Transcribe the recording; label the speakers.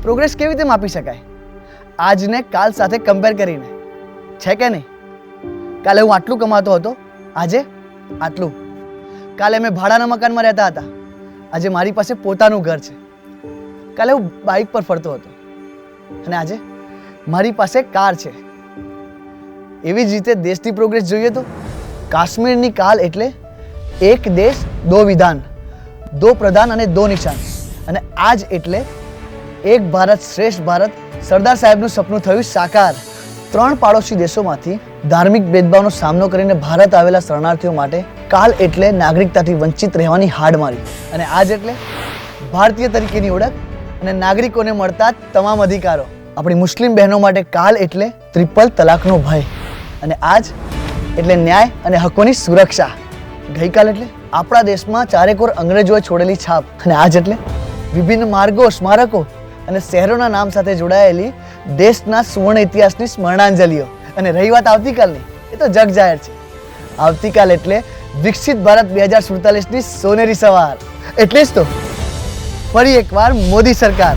Speaker 1: Progress કેવી રીતે માપી શકાય? આજને કાલ સાથે કમ્પેર કરીને, છે કે નહીં? કાલે હું આટલું કમાતો હતો, આજે આટલું. કાલે મેં ભાડાના મકાનમાં રહેતા હતા, આજે મારી પાસે પોતાનું ઘર છે. કાલે હું બાઇક પર ફરતો હતો અને આજે મારી પાસે કાર છે. એવી જ રીતે દેશની પ્રોગ્રેસ જોઈએ તો કાશ્મીરની કાલ એટલે એક દેશ દો વિધાન, દો પ્રધાન અને દો નિશાન. અને આજ એટલે એક ભારત શ્રેષ્ઠ ભારત, સરદાર સાહેબનું સપનું થયું સાકાર. 3 પાડોશી દેશોમાંથી ધાર્મિક ભેદભાવનો સામનો કરીને ભારત આવેલા શરણાર્થીઓ માટે કાલ એટલે નાગરિકતાથી વંચિત રહેવાની હાડમારી. અને આજ એટલે ભારતીય તરીકેની ઓળખ અને નાગરિકોને મળતા તમામ અધિકારો. આપણી મુસ્લિમ બહેનો માટે કાલ એટલે ટ્રિપલ તલાકનો ભય. અને આજ એટલે ન્યાય અને હકોની સુરક્ષા. ગઈકાલ એટલે આપણા દેશમાં ચારેકોર અંગ્રેજોએ છોડેલી છાપ. અને આજ એટલે વિભિન્ન માર્ગો, સ્મારકો અને શહેરોના નામ સાથે જોડાયેલી દેશના સુવર્ણ ઇતિહાસની સ્મરણાંજલિઓ. અને રહી વાત આવતીકાલની, એ તો જગ જાહેર છે. આવતીકાલ એટલે વિકસિત ભારત 2047ની સોનેરી સવાર. એટલે જ તો ફરી એકવાર મોદી સરકાર.